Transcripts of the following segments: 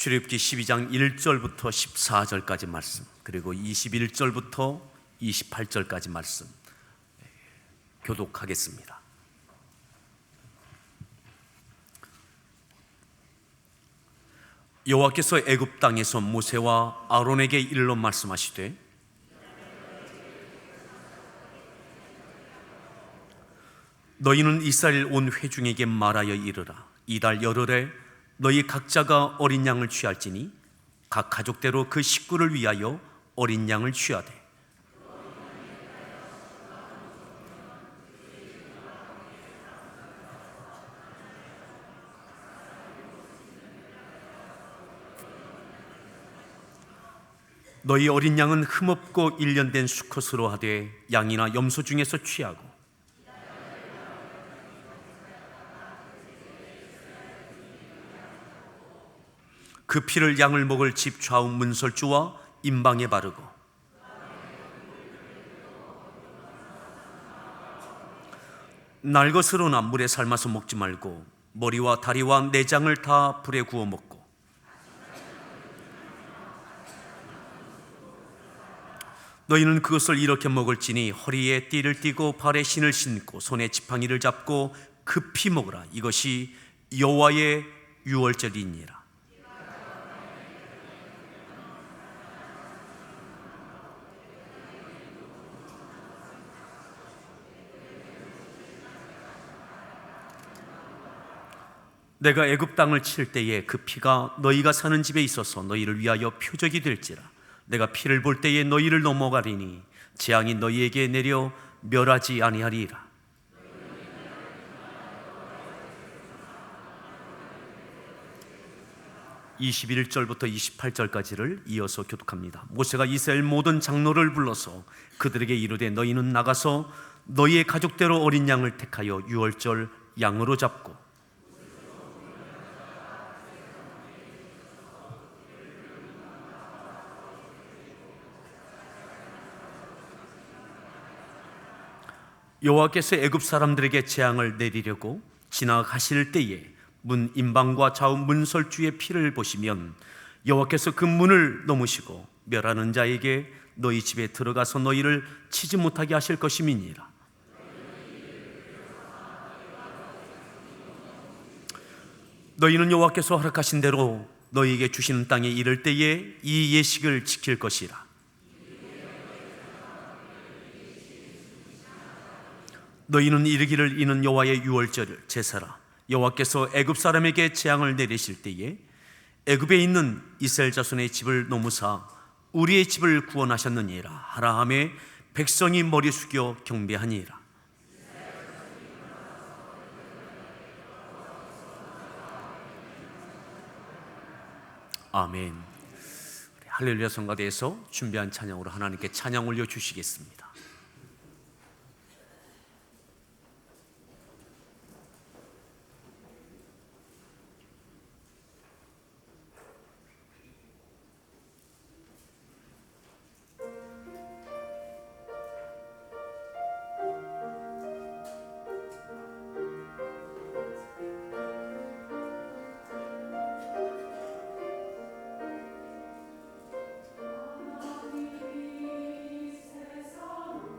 출애굽기 12장 1절부터 14절까지 말씀, 그리고 21절부터 28절까지 말씀 교독하겠습니다. 여호와께서 애굽 땅에서 모세와 아론에게 일러 말씀하시되, 너희는 이스라엘 온 회중에게 말하여 이르라. 이달 열흘에 너희 각자가 어린 양을 취할지니 각 가족대로 그 식구를 위하여 어린 양을 취하되, 너희 어린 양은 흠없고 일년된 수컷으로 하되 양이나 염소 중에서 취하고, 그 피를 양을 먹을 집 좌우 문설주와 임방에 바르고, 날것으로나 물에 삶아서 먹지 말고 머리와 다리와 내장을 다 불에 구워 먹고, 너희는 그것을 이렇게 먹을지니 허리에 띠를 띠고 발에 신을 신고 손에 지팡이를 잡고 급히 먹으라. 이것이 여호와의 유월절이니라. 내가 애굽 땅을 칠 때에 그 피가 너희가 사는 집에 있어서 너희를 위하여 표적이 될지라. 내가 피를 볼 때에 너희를 넘어가리니 재앙이 너희에게 내려 멸하지 아니하리라. (21절부터 28절까지를) 이어서 교독합니다. 모세가 이스라엘 모든 장로를 불러서 그들에게 이르되, 너희는 나가서 너희의 가족대로 어린 양을 택하여 유월절 양으로 잡고, 여호와께서 애굽 사람들에게 재앙을 내리려고 지나가실 때에 문 임방과 좌우 문설주의 피를 보시면 여호와께서 그 문을 넘으시고 멸하는 자에게 너희 집에 들어가서 너희를 치지 못하게 하실 것임이니라. 너희는 여호와께서 허락하신 대로 너희에게 주시는 땅에 이를 때에 이 예식을 지킬 것이라. 너희는 이르기를, 이는 여호와의 유월절 제사라. 여호와께서 애굽 사람에게 재앙을 내리실 때에 애굽에 있는 이스라엘 자손의 집을 넘으사 우리의 집을 구원하셨느니라 하라 하매 백성이 머리 숙여 경배하니라. 아멘. 할렐루야 성가대에서 준비한 찬양으로 하나님께 찬양 올려 주시겠습니다. 세상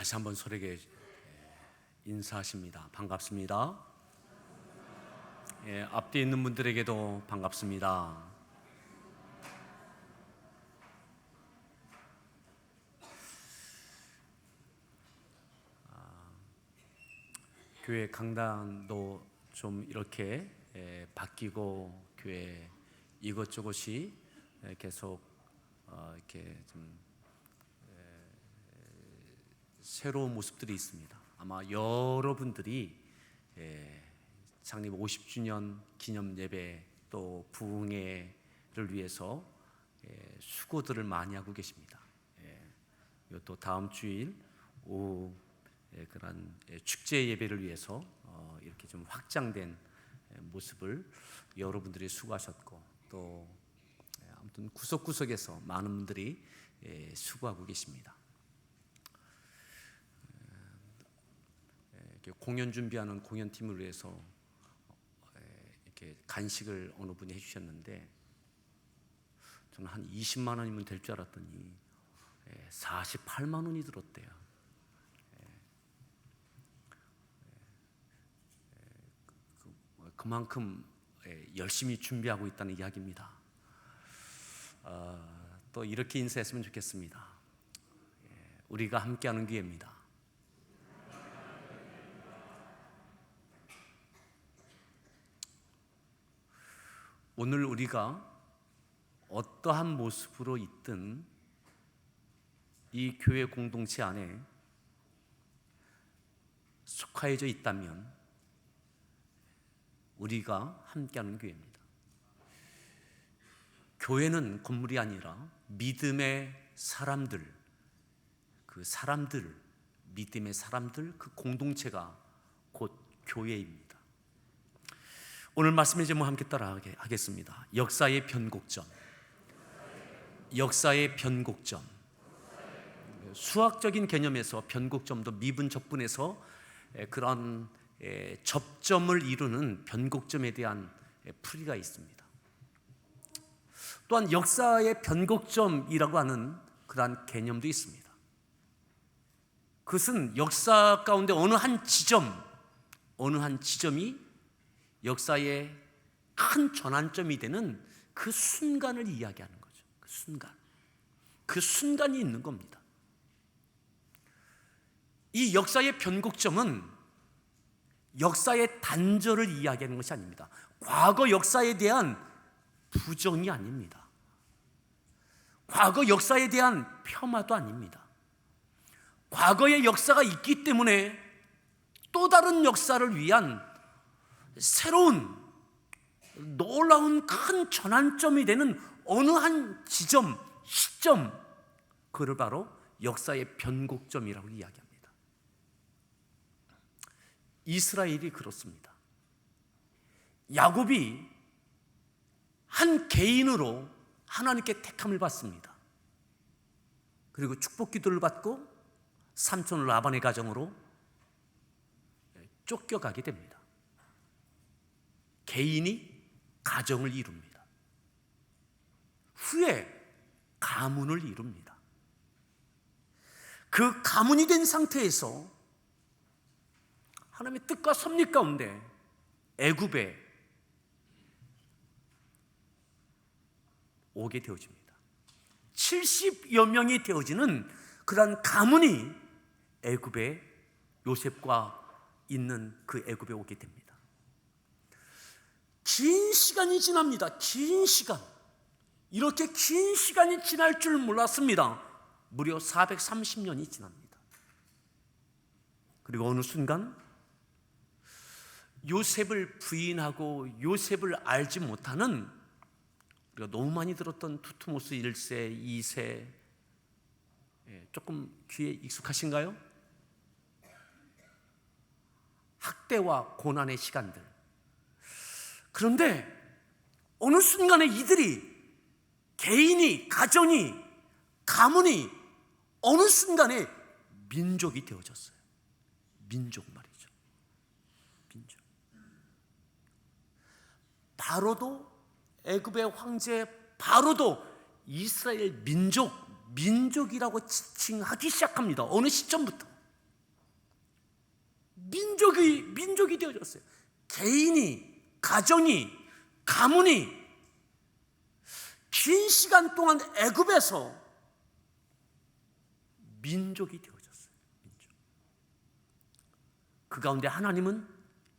다시 한번 서로에게 인사하십니다. 반갑습니다. 앞뒤에 있는 분들에게도 반갑습니다. 교회 강단도 좀 이렇게 바뀌고 교회 이것저것이 계속 이렇게 좀 새로운 모습들이 있습니다. 아마 여러분들이 창립 50주년 기념 예배 또 부흥회를 위해서 수고들을 많이 하고 계십니다. 또 다음 주일 오후 그런 축제 예배를 위해서 이렇게 좀 확장된 모습을 여러분들이 수고하셨고 또 아무튼 구석구석에서 많은 분들이 수고하고 계십니다. 공연 준비하는 공연팀을 위해서 이렇게 간식을 어느 분이 해주셨는데 저는 한 20만 원이면 될 줄 알았더니 48만 원이 들었대요. 그만큼 열심히 준비하고 있다는 이야기입니다. 또 이렇게 인사했으면 좋겠습니다. 우리가 함께하는 기회입니다. 오늘 우리가 어떠한 모습으로 있든 이 교회 공동체 안에 속하여져 있다면 우리가 함께하는 교회입니다. 교회는 건물이 아니라 믿음의 사람들, 믿음의 사람들, 그 공동체가 곧 교회입니다. 오늘 말씀의 제목 함께 따라 하겠습니다. 역사의 변곡점. 역사의 변곡점. 수학적인 개념에서 변곡점도 미분 적분에서 그런 접점을 이루는 변곡점에 대한 풀이가 있습니다. 또한 역사의 변곡점이라고 하는 그러한 개념도 있습니다. 그것은 역사 가운데 어느 한 지점이 역사의 큰 전환점이 되는 그 순간을 이야기하는 거죠. 그 순간이 있는 겁니다. 이 역사의 변곡점은 역사의 단절을 이야기하는 것이 아닙니다. 과거 역사에 대한 부정이 아닙니다. 과거 역사에 대한 폄하도 아닙니다. 과거의 역사가 있기 때문에 또 다른 역사를 위한 새로운 놀라운 큰 전환점이 되는 어느 한 시점, 그를 바로 역사의 변곡점이라고 이야기합니다. 이스라엘이 그렇습니다. 야곱이 한 개인으로 하나님께 택함을 받습니다. 그리고 축복 기도를 받고 삼촌 라반의 가정으로 쫓겨가게 됩니다. 개인이 가정을 이룹니다. 후에 가문을 이룹니다. 그 가문이 된 상태에서 하나님의 뜻과 섭리 가운데 애굽에 오게 되어집니다. 70여 명이 되어지는 그러한 가문이 애굽에 요셉과 있는 그 애굽에 오게 됩니다. 긴 시간이 지납니다. 긴 시간. 이렇게 긴 시간이 지날 줄 몰랐습니다. 무려 430년이 지납니다. 그리고 어느 순간 요셉을 부인하고 요셉을 알지 못하는, 우리가 너무 많이 들었던 투트모스 1세, 2세, 조금 귀에 익숙하신가요? 학대와 고난의 시간들. 그런데 어느 순간에 이들이, 개인이, 가정이, 가문이 어느 순간에 민족이 되어졌어요. 민족 말이죠. 민족. 바로도, 애굽의 황제 바로도 이스라엘 민족이라고 지칭하기 시작합니다. 어느 시점부터. 민족이 되어졌어요. 개인이, 가정이, 가문이 긴 시간 동안 애굽에서 민족이 되어졌어요. 민족. 그 가운데 하나님은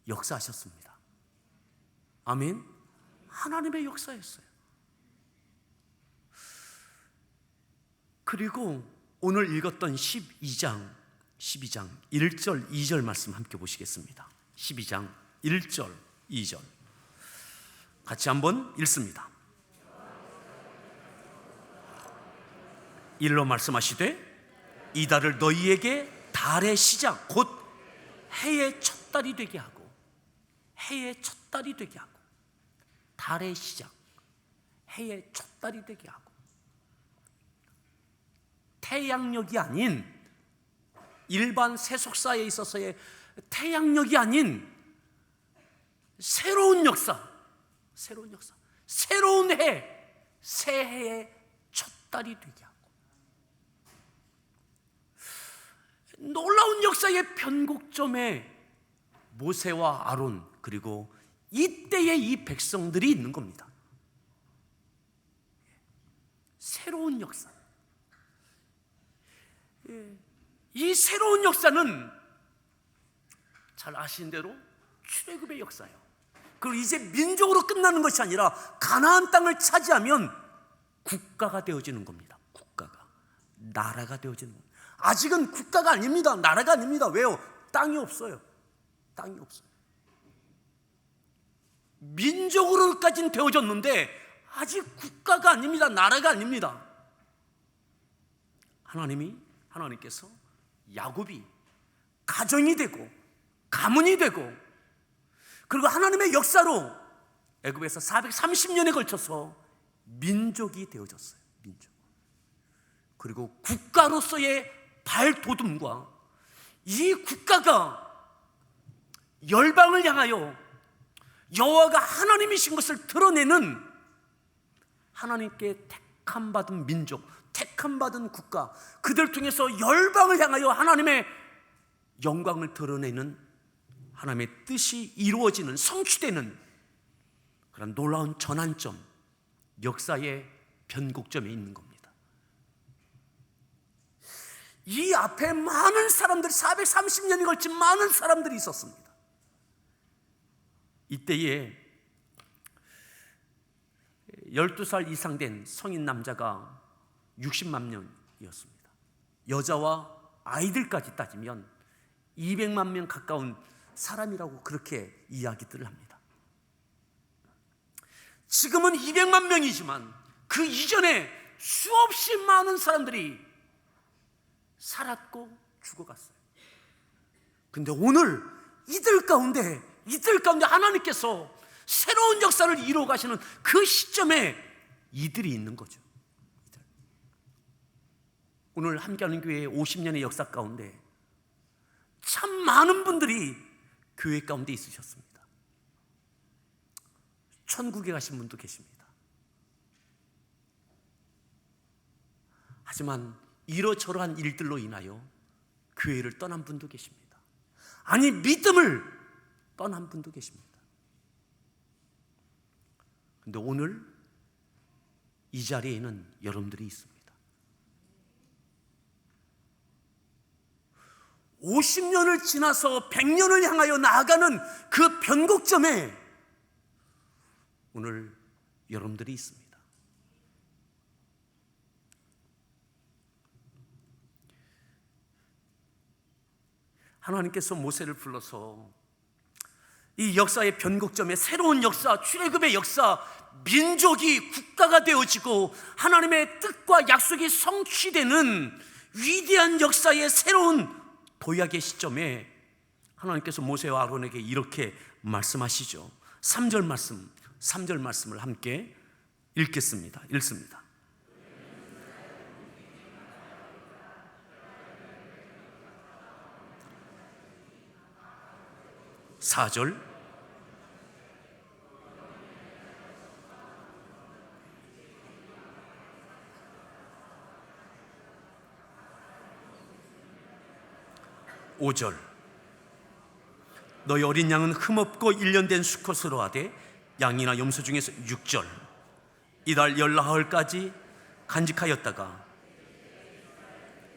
역사하셨습니다. 아멘. 하나님의 역사였어요. 그리고 오늘 읽었던 12장 1절 2절 말씀 함께 보시겠습니다. 12장 1절 2절 같이 한번 읽습니다. 일러 말씀하시되 이달을 너희에게 달의 시작 곧 해의 첫 달이 되게 하고, 해의 첫 달이 되게 하고, 달의 시작 해의 첫 달이 되게 하고, 태양력이 아닌 일반 세속사에 있어서의 태양력이 아닌 새로운 역사, 새로운 해, 새해의 첫 달이 되게 하고, 놀라운 역사의 변곡점에 모세와 아론 그리고 이때의 이 백성들이 있는 겁니다. 새로운 역사. 이 새로운 역사는 잘 아시는 대로 출애굽의 역사예요. 그리고 이제 민족으로 끝나는 것이 아니라 가나안 땅을 차지하면 국가가 되어지는 겁니다. 국가가, 나라가 되어지는 겁니다. 아직은 국가가 아닙니다. 나라가 아닙니다. 왜요? 땅이 없어요. 땅이 없어요. 민족으로까지는 되어졌는데 아직 국가가 아닙니다. 나라가 아닙니다. 하나님께서 야곱이 가정이 되고 가문이 되고, 그리고 하나님의 역사로 애굽에서 430년에 걸쳐서 민족이 되어졌어요. 민족. 그리고 국가로서의 발돋움과 이 국가가 열방을 향하여 여호와가 하나님이신 것을 드러내는 하나님께 택함받은 민족, 택함받은 국가, 그들 통해서 열방을 향하여 하나님의 영광을 드러내는 하나님의 뜻이 이루어지는, 성취되는 그런 놀라운 전환점, 역사의 변곡점에 있는 겁니다. 이 앞에 많은 사람들, 430년이 걸친 많은 사람들이 있었습니다. 이때에 12살 이상 된 성인 남자가 60만 명이었습니다. 여자와 아이들까지 따지면 200만 명 가까운 사람이라고 그렇게 이야기들을 합니다. 지금은 200만 명이지만 그 이전에 수없이 많은 사람들이 살았고 죽어갔어요. 근데 오늘 이들 가운데 하나님께서 새로운 역사를 이루어 가시는 그 시점에 이들이 있는 거죠. 오늘 함께하는 교회의 50년의 역사 가운데 참 많은 분들이 교회 가운데 있으셨습니다. 천국에 가신 분도 계십니다. 하지만 이러저러한 일들로 인하여 교회를 떠난 분도 계십니다. 아니, 믿음을 떠난 분도 계십니다. 그런데 오늘 이 자리에는 여러분들이 있습니다. 50년을 지나서 100년을 향하여 나아가는 그 변곡점에 오늘 여러분들이 있습니다. 하나님께서 모세를 불러서 이 역사의 변곡점에 새로운 역사, 출애굽의 역사, 민족이 국가가 되어지고 하나님의 뜻과 약속이 성취되는 위대한 역사의 새로운 도약의 시점에 하나님께서 모세와 아론에게 이렇게 말씀하시죠. 3절 말씀을 함께 읽습니다. 4절 (5절) 너희 어린 양은 흠없고 1년 된 수컷으로 하되 양이나 염소 중에서 6절 이달 열나흘까지 간직하였다가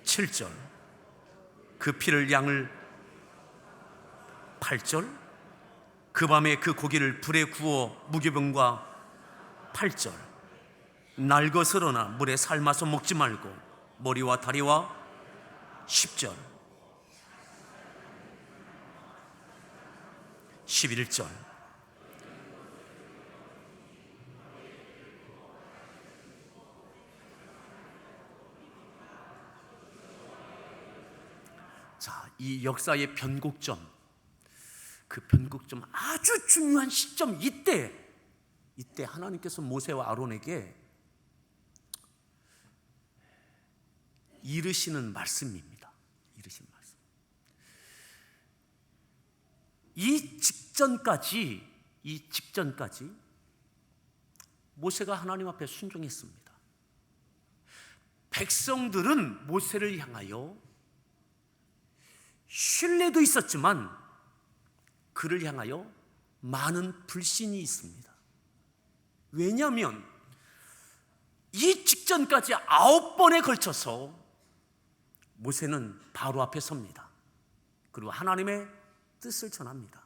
7절 그 피를 양을 8절 그 밤에 그 고기를 불에 구워 무교병과 8절 날것으로나 물에 삶아서 먹지 말고 머리와 다리와 10절 11절 자, 이 역사의 변곡점, 그 변곡점 아주 중요한 시점 이때 하나님께서 모세와 아론에게 이르시는 말씀입니다. 이르시는 말씀. 이 직전까지 모세가 하나님 앞에 순종했습니다. 백성들은 모세를 향하여 신뢰도 있었지만 그를 향하여 많은 불신이 있습니다. 왜냐하면 이 직전까지 9번에 걸쳐서 모세는 바로 앞에 섭니다. 그리고 하나님의 뜻을 전합니다.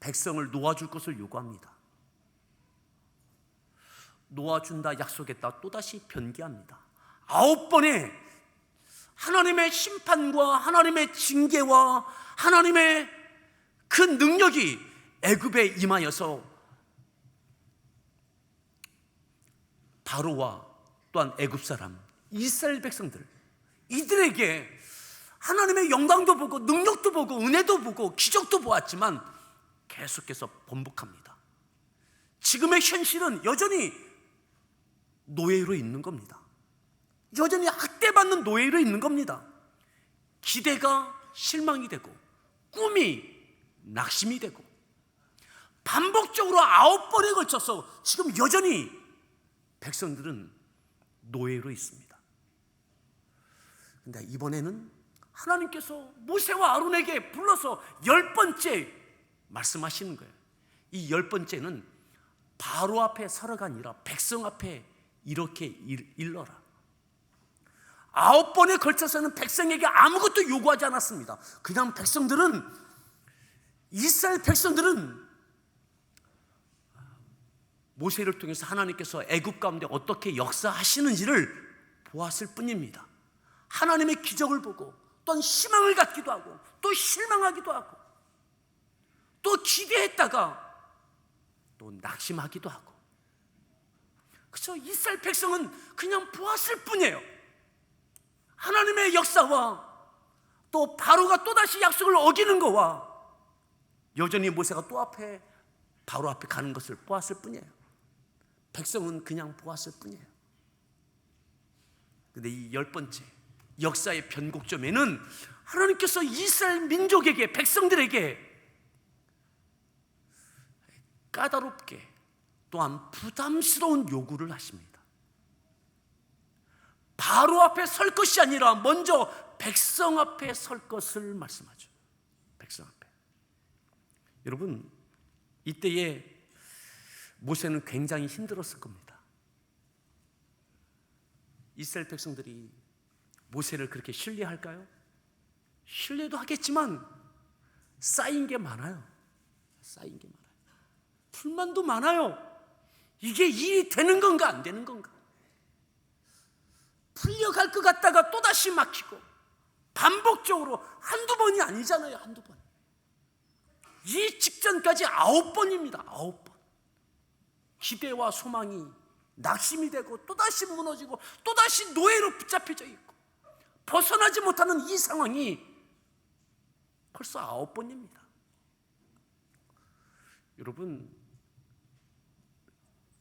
백성을 놓아줄 것을 요구합니다. 놓아준다 약속했다 또다시 변개합니다. 9번에 하나님의 심판과 하나님의 징계와 하나님의 그 능력이 애굽에 임하여서 바로와 또한 애굽 사람 이스라엘 백성들 이들에게 하나님의 영광도 보고 능력도 보고 은혜도 보고 기적도 보았지만 계속해서 번복합니다. 지금의 현실은 여전히 노예로 있는 겁니다. 여전히 학대받는 노예로 있는 겁니다. 기대가 실망이 되고 꿈이 낙심이 되고 반복적으로 9번에 걸쳐서 지금 여전히 백성들은 노예로 있습니다. 그런데 이번에는 하나님께서 모세와 아론에게 불러서 10번째 말씀하시는 거예요. 이 10번째는 바로 앞에 서러가 아니라 백성 앞에 이렇게 일러라. 9번에 걸쳐서는 백성에게 아무것도 요구하지 않았습니다. 그냥 이스라엘 백성들은 모세를 통해서 하나님께서 애굽 가운데 어떻게 역사하시는지를 보았을 뿐입니다. 하나님의 기적을 보고 또한 희망을 갖기도 하고 또 실망하기도 하고 또 기대했다가 또 낙심하기도 하고 그래서 이스라엘 백성은 그냥 보았을 뿐이에요. 하나님의 역사와 또 바로가 또다시 약속을 어기는 거와 여전히 모세가 또 바로 앞에 가는 것을 보았을 뿐이에요. 백성은 그냥 보았을 뿐이에요. 그런데 이 10번째 역사의 변곡점에는 하나님께서 이스라엘 민족에게 백성들에게 까다롭게 또한 부담스러운 요구를 하십니다. 바로 앞에 설 것이 아니라 먼저 백성 앞에 설 것을 말씀하죠. 백성 앞에. 여러분, 이때에 모세는 굉장히 힘들었을 겁니다. 이스라엘 백성들이 모세를 그렇게 신뢰할까요? 신뢰도 하겠지만 쌓인 게 많아요. 불만도 많아요. 이게 일이 되는 건가 안 되는 건가? 풀려갈 것 같다가 또다시 막히고 반복적으로 한두 번이 아니잖아요. 한두 번. 이 직전까지 9번입니다. 9번. 기대와 소망이 낙심이 되고 또다시 무너지고 또다시 노예로 붙잡혀져 있고 벗어나지 못하는 이 상황이 벌써 9번입니다. 여러분,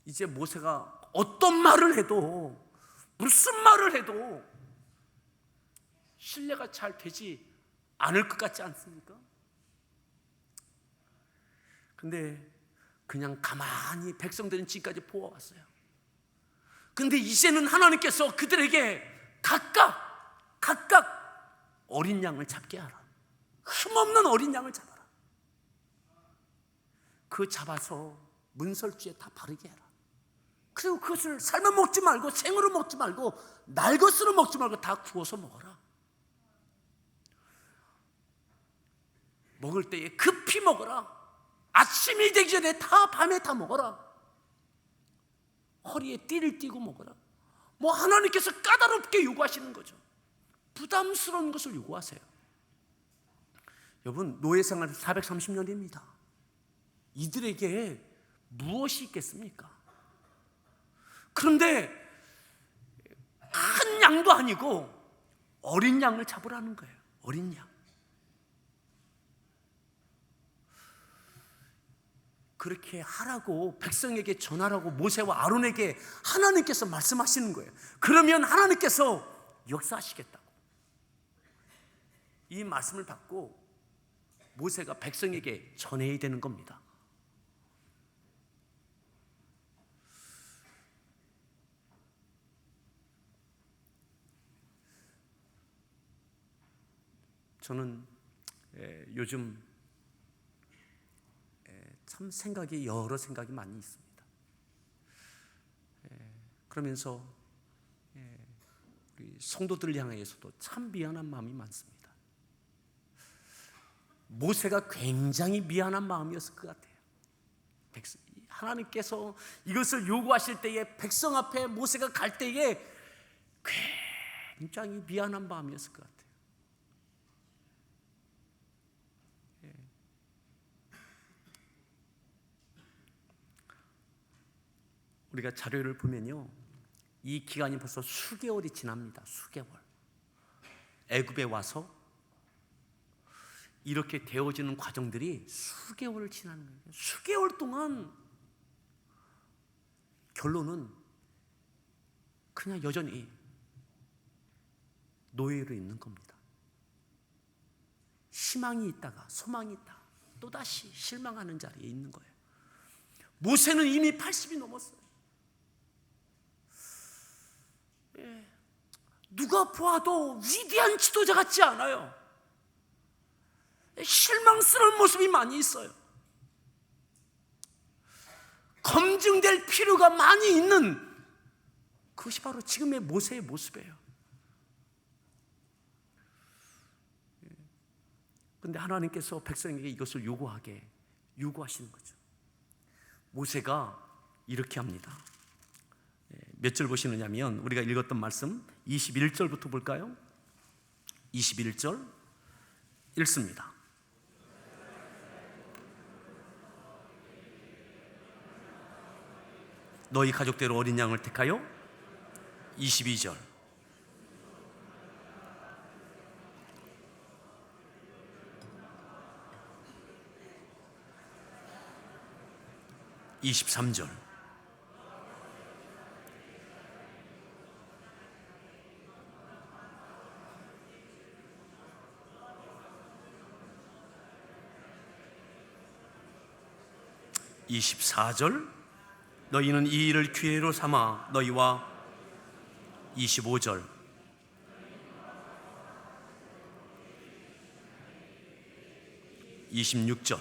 이제 모세가 어떤 말을 해도 무슨 말을 해도 신뢰가 잘 되지 않을 것 같지 않습니까? 근데 그냥 가만히 백성들은 지금까지 보아왔어요. 근데 이제는 하나님께서 그들에게 각각 어린 양을 잡게 하라. 흠없는 어린 양을 잡아라. 그 잡아서 문설주에 다 바르게 해라. 그리고 그것을 삶아 먹지 말고 생으로 먹지 말고 날 것으로 먹지 말고 다 구워서 먹어라. 먹을 때에 급히 먹어라. 아침이 되기 전에 다 밤에 다 먹어라. 허리에 띠를 띠고 먹어라. 뭐 하나님께서 까다롭게 요구하시는 거죠. 부담스러운 것을 요구하세요. 여러분, 노예생활 430년입니다. 이들에게 무엇이 있겠습니까? 그런데 큰 양도 아니고 어린 양을 잡으라는 거예요. 어린 양. 그렇게 하라고 백성에게 전하라고 모세와 아론에게 하나님께서 말씀하시는 거예요. 그러면 하나님께서 역사하시겠다고. 이 말씀을 받고 모세가 백성에게 전해야 되는 겁니다. 저는 요즘 참 여러 생각이 많이 있습니다. 그러면서 우리 성도들을 향해서도 참 미안한 마음이 많습니다. 모세가 굉장히 미안한 마음이었을 것 같아요. 하나님께서 이것을 요구하실 때에 백성 앞에 모세가 갈 때에 굉장히 미안한 마음이었을 것 같아요. 우리가 자료를 보면요, 이 기간이 벌써 수개월이 지납니다. 수개월. 애굽에 와서 이렇게 되어지는 과정들이 수개월을 지나는 거예요. 수개월 동안 결론은 그냥 여전히 노예로 있는 겁니다. 희망이 있다가 소망이 있다가 또다시 실망하는 자리에 있는 거예요. 모세는 이미 80이 넘었어요. 누가 보아도 위대한 지도자 같지 않아요. 실망스러운 모습이 많이 있어요. 검증될 필요가 많이 있는 그것이 바로 지금의 모세의 모습이에요. 그런데 하나님께서 백성에게 이것을 요구하시는 거죠. 모세가 이렇게 합니다. 몇 절 보시느냐면 우리가 읽었던 말씀 21절부터 볼까요? 21절 읽습니다. 너희 가족대로 어린 양을 택하여 22절 23절 24절 너희는 이 일을 기회로 삼아 너희와 25절 26절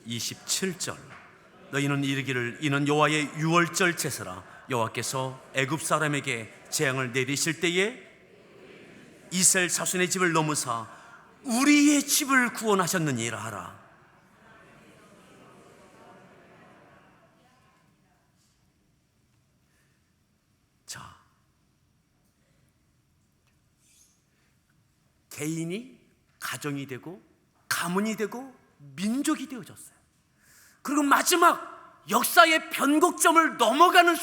27절 너희는 이르기를 이는 여호와의 유월절 제사라 여호와께서 애굽 사람에게 재앙을 내리실 때에 이스라엘 자손의 집을 넘으사 우리의 집을 구원하셨느니라 하라. 자, 개인이 가정이 되고 가문이 되고 민족이 되어졌어요. 그리고 마지막 역사의 변곡점을 넘어가는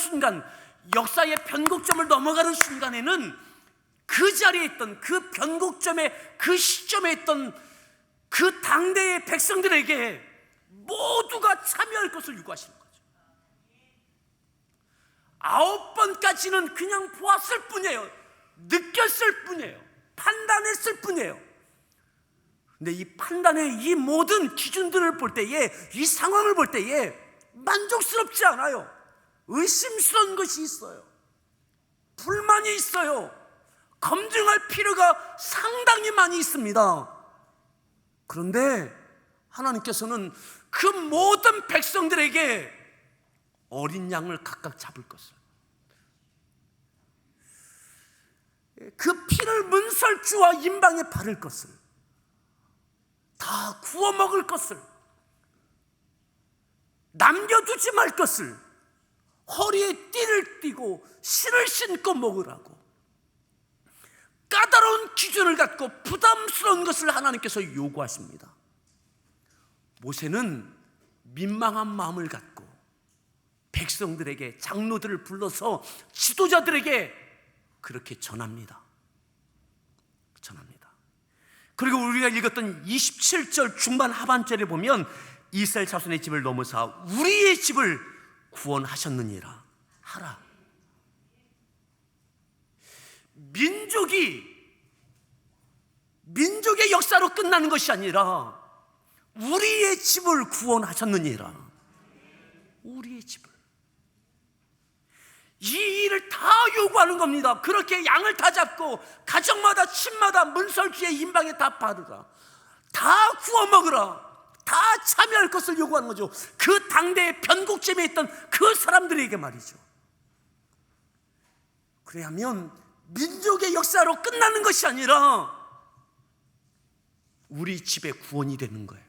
순간에는 그 자리에 있던 그 변곡점에 그 시점에 있던 그 당대의 백성들에게 모두가 참여할 것을 요구하시는 거죠. 9번까지는 그냥 보았을 뿐이에요. 느꼈을 뿐이에요. 판단했을 뿐이에요. 근데 이 판단의 이 모든 기준들을 볼 때에 이 상황을 볼 때에 만족스럽지 않아요. 의심스러운 것이 있어요. 불만이 있어요. 검증할 필요가 상당히 많이 있습니다. 그런데 하나님께서는 그 모든 백성들에게 어린 양을 각각 잡을 것을, 그 피를 문설주와 임방에 바를 것을, 다 구워 먹을 것을, 남겨두지 말 것을, 허리에 띠를 띠고 실을 신고 먹으라고 까다로운 기준을 갖고 부담스러운 것을 하나님께서 요구하십니다. 모세는 민망한 마음을 갖고 백성들에게, 장로들을 불러서 지도자들에게 그렇게 전합니다. 그리고 우리가 읽었던 27절 중반 하반절에 보면 이스라엘 자손의 집을 넘어서 우리의 집을 구원하셨느니라 하라. 민족의 역사로 끝나는 것이 아니라 우리의 집을 구원하셨느니라. 우리의 집을. 이 일을 다 요구하는 겁니다. 그렇게 양을 다 잡고 가정마다 집마다 문설주의 임방에 다 바르라, 다 구워 먹으라, 다 참여할 것을 요구하는 거죠. 그 당대의 변곡점에 있던 그 사람들에게 말이죠. 그래야면 민족의 역사로 끝나는 것이 아니라 우리 집의 구원이 되는 거예요.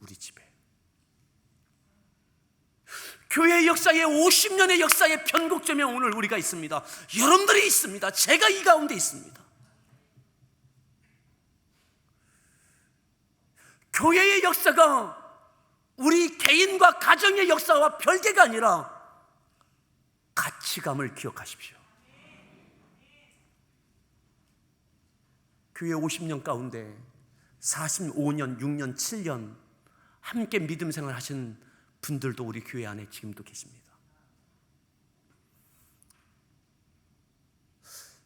우리 집에. 교회 역사의 50년의 역사의 변곡점에 오늘 우리가 있습니다. 여러분들이 있습니다. 제가 이 가운데 있습니다. 교회의 역사가 우리 개인과 가정의 역사와 별개가 아니라 가치감을 기억하십시오. 교회 50년 가운데 45년, 6년, 7년 함께 믿음 생활 하신 분들도 우리 교회 안에 지금도 계십니다.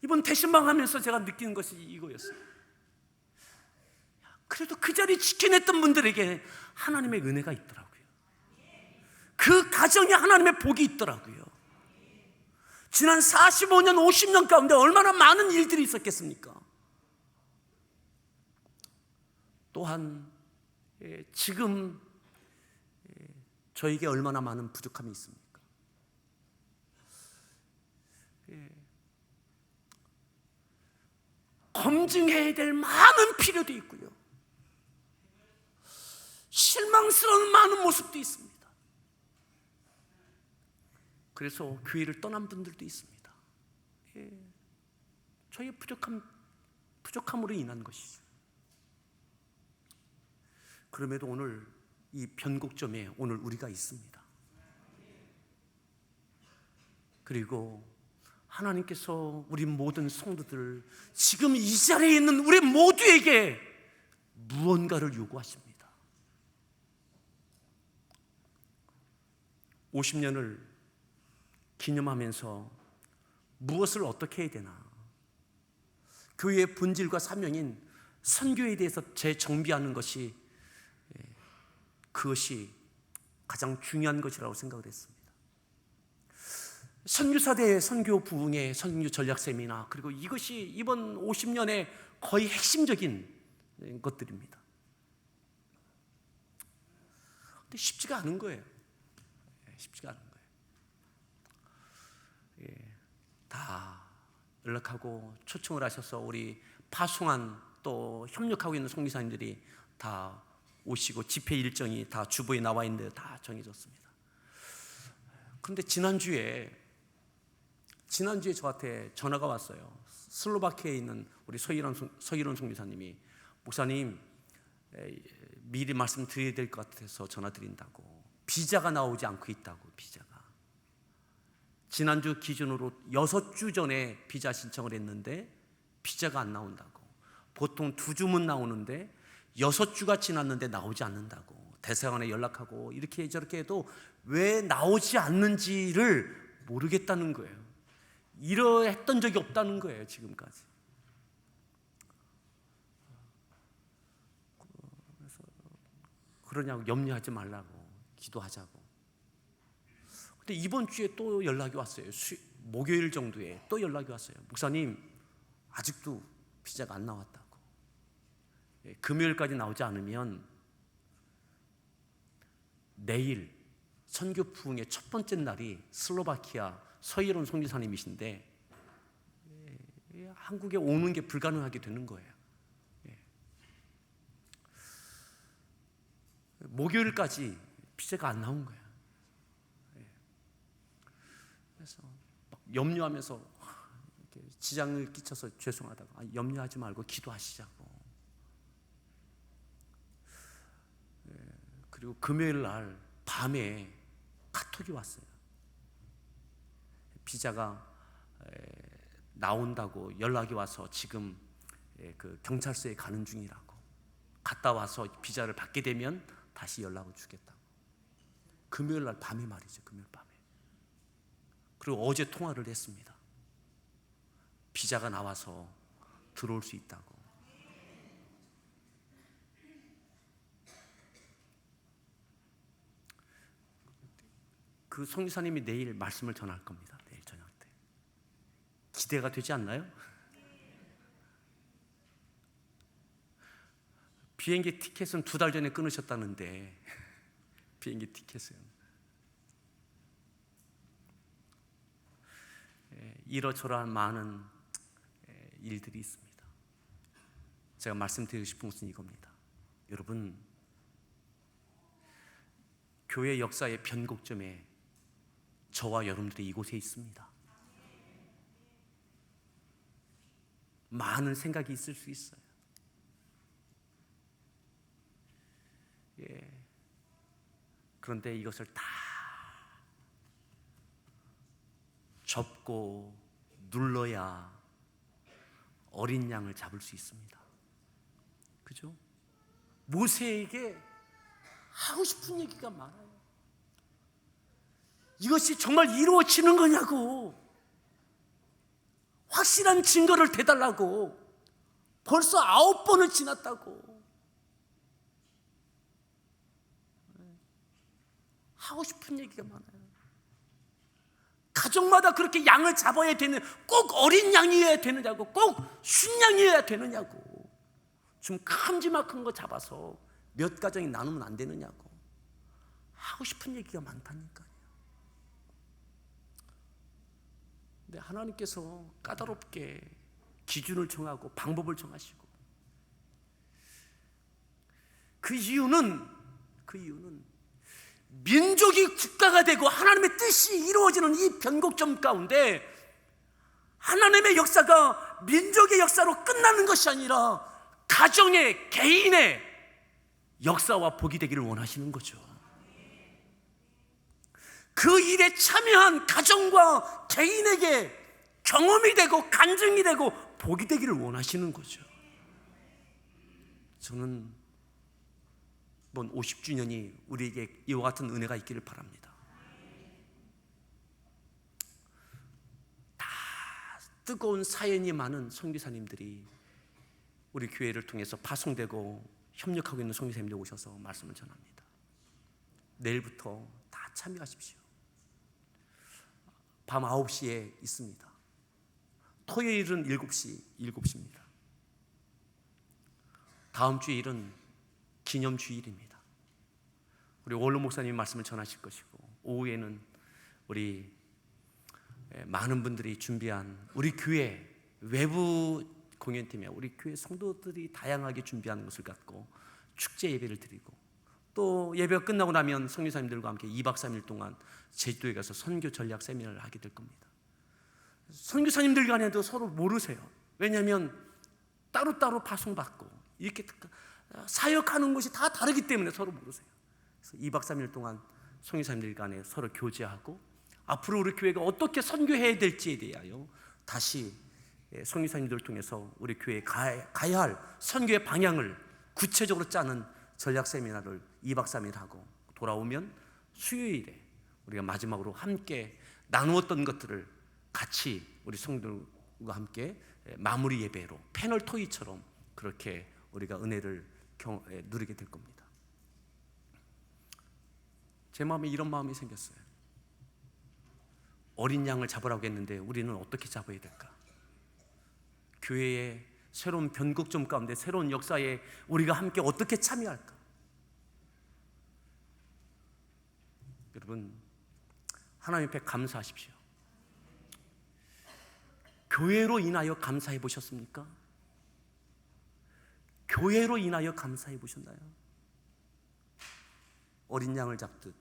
이번 대신방 하면서 제가 느끼는 것이 이거였어요. 그래도 그 자리 지켜냈던 분들에게 하나님의 은혜가 있더라고요. 그 가정에 하나님의 복이 있더라고요. 지난 45년, 50년 가운데 얼마나 많은 일들이 있었겠습니까? 또한 지금 저에게 얼마나 많은 부족함이 있습니까? 검증해야 될 많은 필요도 있고요, 실망스러운 많은 모습도 있습니다. 그래서 교회를 떠난 분들도 있습니다. 저의 부족함으로 인한 것이죠. 그럼에도 오늘 이 변곡점에 오늘 우리가 있습니다. 그리고 하나님께서 우리 모든 성도들, 지금 이 자리에 있는 우리 모두에게 무언가를 요구하십니다. 50년을 기념하면서 무엇을 어떻게 해야 되나? 교회의 본질과 사명인 선교에 대해서 재정비하는 것이, 그것이 가장 중요한 것이라고 생각을 했습니다. 선교사대의 선교 부흥회, 선교 전략 세미나, 그리고 이것이 이번 50년의 거의 핵심적인 것들입니다. 근데 쉽지가 않은 거예요. 쉽지가 않은 거예요. 다 연락하고 초청을 하셔서 우리 파송한 또 협력하고 있는 선교사님들이 다 오시고 집회 일정이 다 주보에 나와 있는데 다 정해졌습니다. 그런데 지난주에 저한테 전화가 왔어요. 슬로바키아에 있는 우리 서일원 선교사님이, 목사님 미리 말씀드려야 될 것 같아서 전화드린다고. 비자가 나오지 않고 있다고. 비자가 지난주 기준으로 6주 전에 비자 신청을 했는데 비자가 안 나온다고. 보통 2주면 나오는데 6주가 지났는데 나오지 않는다고. 대사관에 연락하고 이렇게 저렇게 해도 왜 나오지 않는지를 모르겠다는 거예요. 이러했던 적이 없다는 거예요, 지금까지. 그래서 그러냐고, 염려하지 말라고, 기도하자고. 근데 이번 주에 또 연락이 왔어요. 목요일 정도에 또 연락이 왔어요. 목사님, 아직도 비자가 안 나왔다고. 금요일까지 나오지 않으면 내일 선교 부흥의 첫 번째 날이 슬로바키아 서희론 선교사님이신데 한국에 오는 게 불가능하게 되는 거예요. 목요일까지 비자가 안 나온 거예요. 그래서 막 염려하면서 이렇게 지장을 끼쳐서 죄송하다고, 염려하지 말고 기도하시자고. 그리고 금요일 날 밤에 카톡이 왔어요. 비자가 나온다고 연락이 와서 지금 그 경찰서에 가는 중이라고. 갔다 와서 비자를 받게 되면 다시 연락을 주겠다고. 금요일 날 밤에 말이죠. 금요일 밤에. 그리고 어제 통화를 했습니다. 비자가 나와서 들어올 수 있다고. 그 선교사님이 내일 말씀을 전할 겁니다. 내일 저녁 때. 기대가 되지 않나요? 비행기 티켓은 2달 전에 끊으셨다는데 비행기 티켓은 이러저러한 많은 일들이 있습니다. 제가 말씀드리고 싶은 것은 이겁니다. 여러분, 교회 역사의 변곡점에 저와 여러분들이 이곳에 있습니다. 많은 생각이 있을 수 있어요. 그런데 이것을 다 접고 눌러야 어린 양을 잡을 수 있습니다. 그죠? 모세에게 하고 싶은 얘기가 많아요. 이것이 정말 이루어지는 거냐고, 확실한 증거를 대달라고. 벌써 9번을 지났다고. 하고 싶은 얘기가 많아요. 가족마다 그렇게 양을 잡아야 되는, 꼭 어린 양이어야 되느냐고, 꼭 순양이어야 되느냐고, 좀 큼지막한 거 잡아서 몇 가정이 나누면 안 되느냐고. 하고 싶은 얘기가 많다니까요. 근데 하나님께서 까다롭게 기준을 정하고 방법을 정하시고, 그 이유는 민족이 국가가 되고 하나님의 뜻이 이루어지는 이 변곡점 가운데 하나님의 역사가 민족의 역사로 끝나는 것이 아니라 가정의, 개인의 역사와 복이 되기를 원하시는 거죠. 그 일에 참여한 가정과 개인에게 경험이 되고 간증이 되고 복이 되기를 원하시는 거죠. 저는 이번 50주년이 우리에게 이와 같은 은혜가 있기를 바랍니다. 다 뜨거운 사연이 많은 선교사님들이 우리 교회를 통해서 파송되고 협력하고 있는 선교사님들 오셔서 말씀을 전합니다. 내일부터 다 참여하십시오. 밤 9시에 있습니다. 토요일은 7시입니다. 다음 주일은 기념주일입니다. 우리 원로 목사님이 말씀을 전하실 것이고, 오후에는 우리 많은 분들이 준비한 우리 교회 외부 공연팀에 우리 교회 성도들이 다양하게 준비하는 것을 갖고 축제 예배를 드리고, 또 예배가 끝나고 나면 선교사님들과 함께 2박 3일 동안 제주도에 가서 선교 전략 세미나를 하게 될 겁니다. 선교사님들 간에도 서로 모르세요. 왜냐하면 따로따로 파송받고 이렇게 사역하는 것이 다 다르기 때문에 서로 모르세요. 그래서 2박 3일 동안 선교사님들 간에 서로 교제하고, 앞으로 우리 교회가 어떻게 선교해야 될지에 대하여 다시 선교사님들을 통해서 우리 교회에 가야 할 선교의 방향을 구체적으로 짜는 전략 세미나를 2박 3일 하고, 돌아오면 수요일에 우리가 마지막으로 함께 나누었던 것들을 같이 우리 성도들과 함께 마무리 예배로 패널 토의처럼 그렇게 우리가 은혜를 누리게 될 겁니다. 제 마음에 이런 마음이 생겼어요. 어린 양을 잡으라고 했는데 우리는 어떻게 잡아야 될까? 교회에 새로운 변곡점 가운데 새로운 역사에 우리가 함께 어떻게 참여할까? 여러분, 하나님 앞에 감사하십시오. 교회로 인하여 감사해 보셨습니까? 교회로 인하여 감사해 보셨나요? 어린 양을 잡듯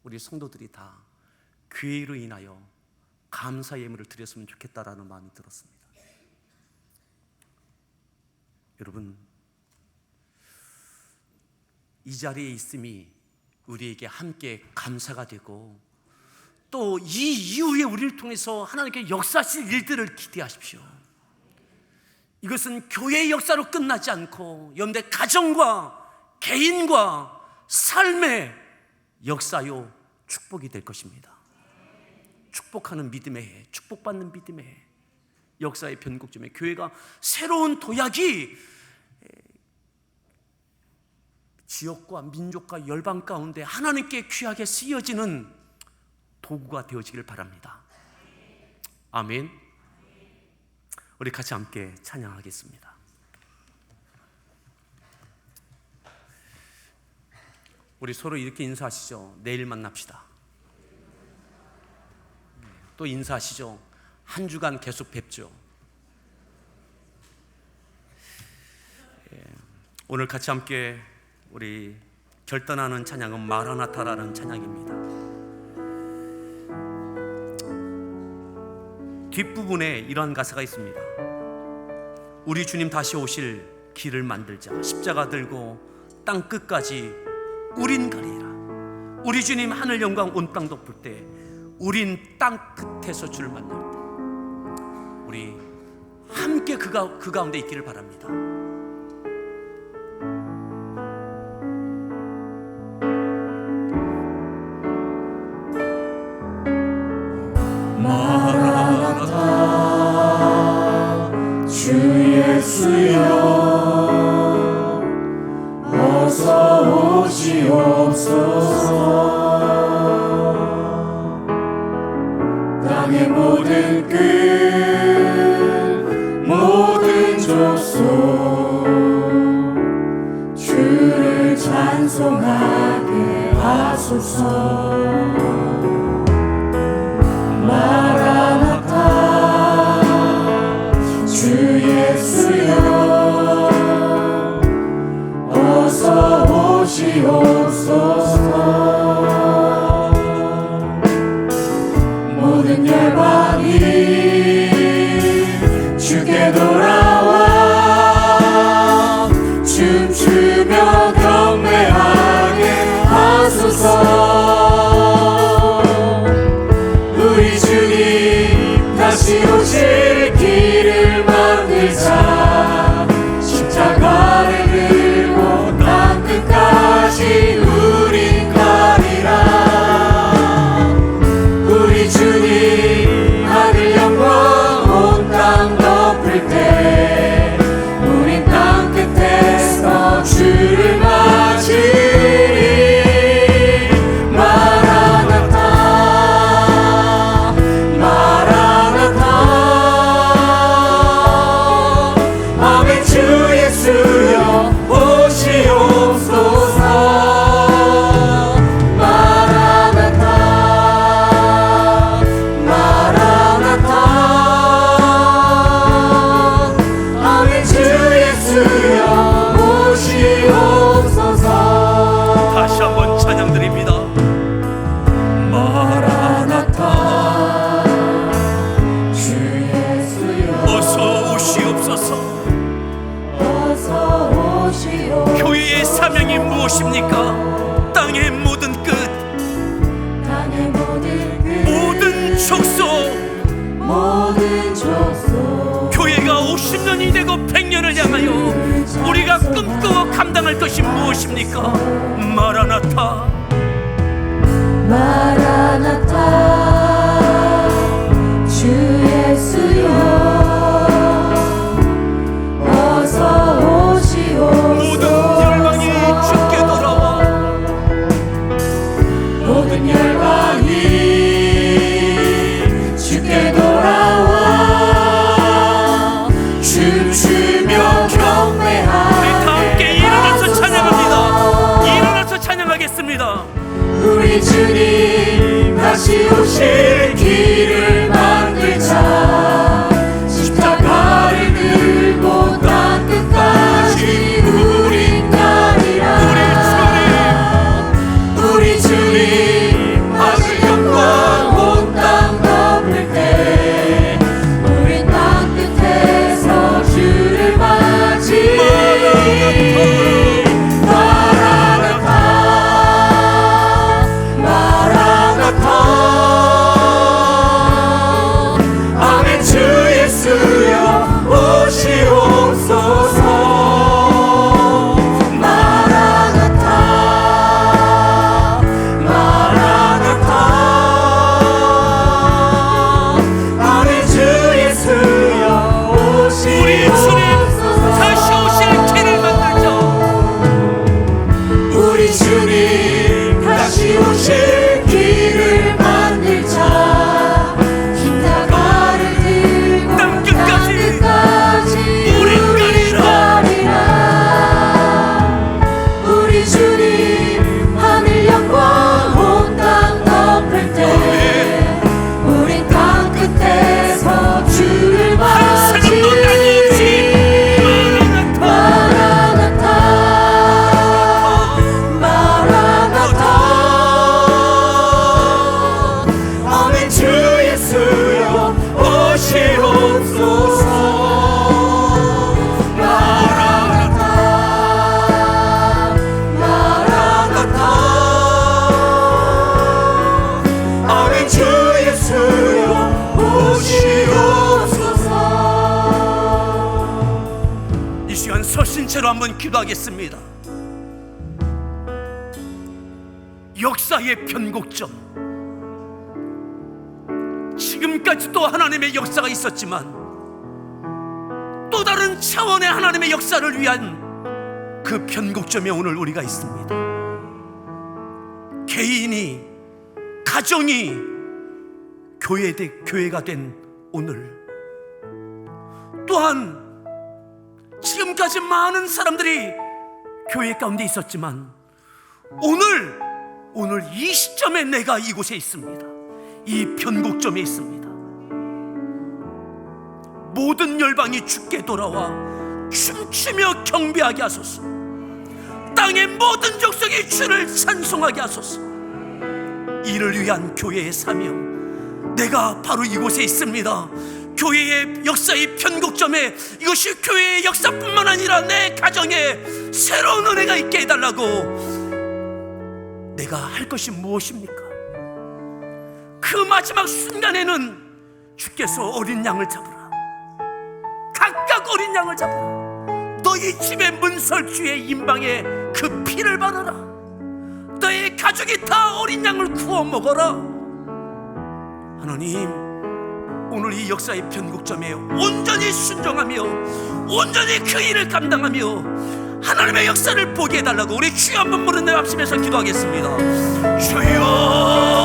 우리 성도들이 다 교회로 인하여 감사 예물을 드렸으면 좋겠다라는 마음이 들었습니다. 여러분, 이 자리에 있음이 우리에게 함께 감사가 되고 또 이 이후에 우리를 통해서 하나님께 역사하실 일들을 기대하십시오. 이것은 교회의 역사로 끝나지 않고 여러분들의 가정과 개인과 삶의 역사요 축복이 될 것입니다. 축복하는 믿음의 해, 축복받는 믿음의 해, 역사의 변곡점에 교회가 새로운 도약이 지역과 민족과 열방 가운데 하나님께 귀하게 쓰여지는 도구가 되어지길 바랍니다. 아멘. 우리 같이 함께 찬양하겠습니다. 우리 서로 이렇게 인사하시죠. 내일 만납시다. 또 인사하시죠. 한 주간 계속 뵙죠. 오늘 같이 함께 우리 결단하는 찬양은 마라나타라는 찬양입니다. 뒷부분에 이러한 가사가 있습니다. 우리 주님 다시 오실 길을 만들자. 십자가 들고 땅 끝까지 우린 가리라. 우리 주님 하늘 영광 온 땅 덮을 때 우린 땅 끝에서 주를 만날 때 우리 함께 그 가운데 있기를 바랍니다. 주 예수여 어서 오시옵소서. 땅의 모든 끝 모든 족속 주를 찬송하게 하소서. 마라나타 주 예수여 어서 오시옵소서. 모든 열방이 주께 돌아와 춤추며 경배하게 하소서. 우리 주님 다시 오실 길을 만들자. 십자가를 들고 땅 끝까지 우린 가리라. 우리 주님 하늘 영광 온 땅 덮을 때 우린 땅 끝에서 주를 맞으리. 마라나타 마라나타 아멘. 주 예수여 오시옵소서. 마라나타 마라나타 아멘. 주 예수여 오시옵소서. 다시 한번 찬양 드립니다. 마라나타 주 예수여 어서 오시옵소서. 어서 오시옵소서. 교회의 사명이 무엇입니까? 땅의 모든 끝, 땅의 모든 끝 모든 족속, 모든 족속 교회가 50년이 되고 100년을 향하여 우리가 꿈꾸어 감당할 것이 무엇입니까? 마라나타 마라나타 주 예수여 어서 오시옵소서. 모든 열방이 주께 돌아와 모든 열방이 주께 돌아와 춤추며 한번 기도하겠습니다. 역사의 변곡점, 지금까지도 하나님의 역사가 있었지만 또 다른 차원의 하나님의 역사를 위한 그 변곡점에 오늘 우리가 있습니다. 개인이, 가정이 교회가 된 오늘, 또한 지금까지 많은 사람들이 교회 가운데 있었지만 오늘 이 시점에 내가 이곳에 있습니다. 이 변곡점에 있습니다. 모든 열방이 주께 돌아와 춤추며 경배하게 하소서. 땅의 모든 족속이 주를 찬송하게 하소서. 이를 위한 교회의 사명, 내가 바로 이곳에 있습니다. 교회의 역사의 변곡점에, 이것이 교회의 역사뿐만 아니라 내 가정에 새로운 은혜가 있게 해달라고 내가 할 것이 무엇입니까? 그 마지막 순간에는 주께서 어린 양을 잡으라, 각각 어린 양을 잡으라. 너희 집의 문설주의 임방에 그 피를 바르라. 너희 가족이 다 어린 양을 구워 먹어라. 하나님, 오늘 이 역사의 변곡점에 온전히 순종하며 온전히 그 일을 감당하며 하나님의 역사를 보게 해달라고 우리 주여 한번 부른 내 합심해서 기도하겠습니다. 주여,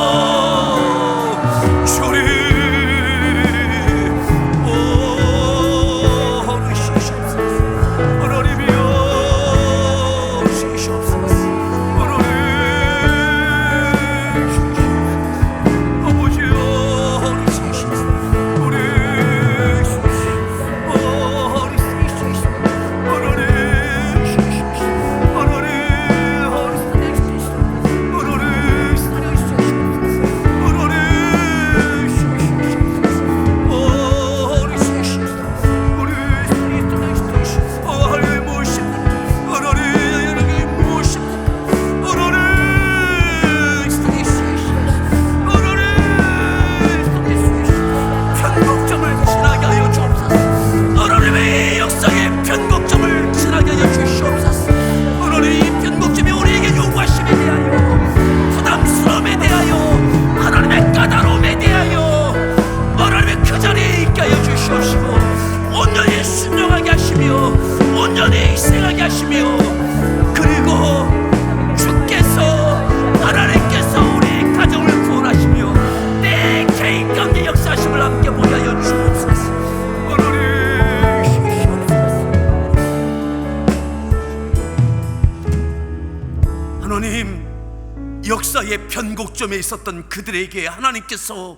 주님, 역사의 변곡점에 있었던 그들에게 하나님께서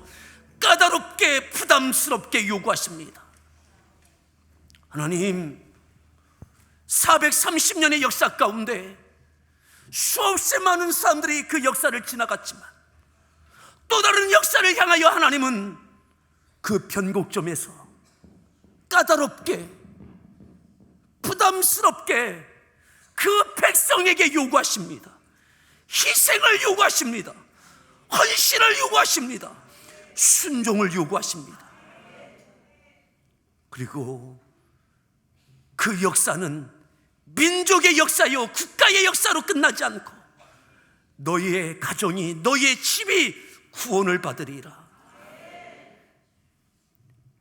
까다롭게 부담스럽게 요구하십니다. 하나님, 430년의 역사 가운데 수없이 많은 사람들이 그 역사를 지나갔지만 또 다른 역사를 향하여 하나님은 그 변곡점에서 까다롭게 부담스럽게 그 백성에게 요구하십니다. 희생을 요구하십니다. 헌신을 요구하십니다. 순종을 요구하십니다. 그리고 그 역사는 민족의 역사요, 국가의 역사로 끝나지 않고 너희의 가정이, 너희의 집이 구원을 받으리라.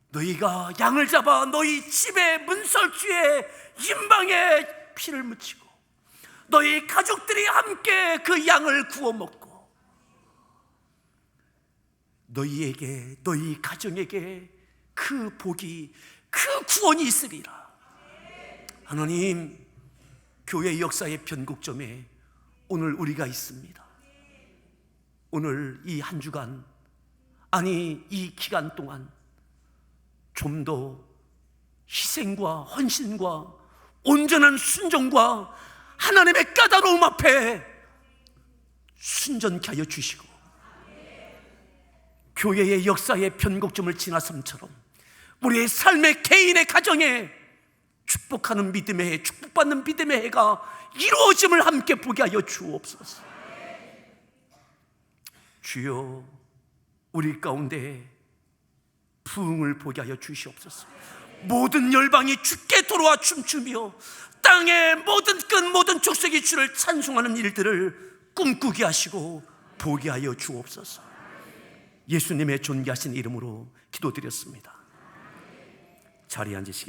너희가 양을 잡아 너희 집의 문설주에 임방에 피를 묻히고 너희 가족들이 함께 그 양을 구워 먹고 너희에게, 너희 가정에게 그 복이, 그 구원이 있으리라. 하나님, 교회 역사의 변곡점에 오늘 우리가 있습니다. 오늘 이 한 주간, 아니 이 기간 동안 좀 더 희생과 헌신과 온전한 순종과 하나님의 까다로움 앞에 순전케 하여 주시고 교회의 역사의 변곡점을 지나섬처럼 우리의 삶의 개인의 가정에 축복하는 믿음의 해, 축복받는 믿음의 해가 이루어짐을 함께 보게 하여 주옵소서. 주여, 우리 가운데 부흥을 보게 하여 주시옵소서. 모든 열방이 주께 돌아와 춤추며 땅의 모든 끝 모든 족속이 주를 찬송하는 일들을 꿈꾸게 하시고 보게 하여 주옵소서. 예수님의 존귀하신 이름으로 기도드렸습니다. 자리에 앉으시기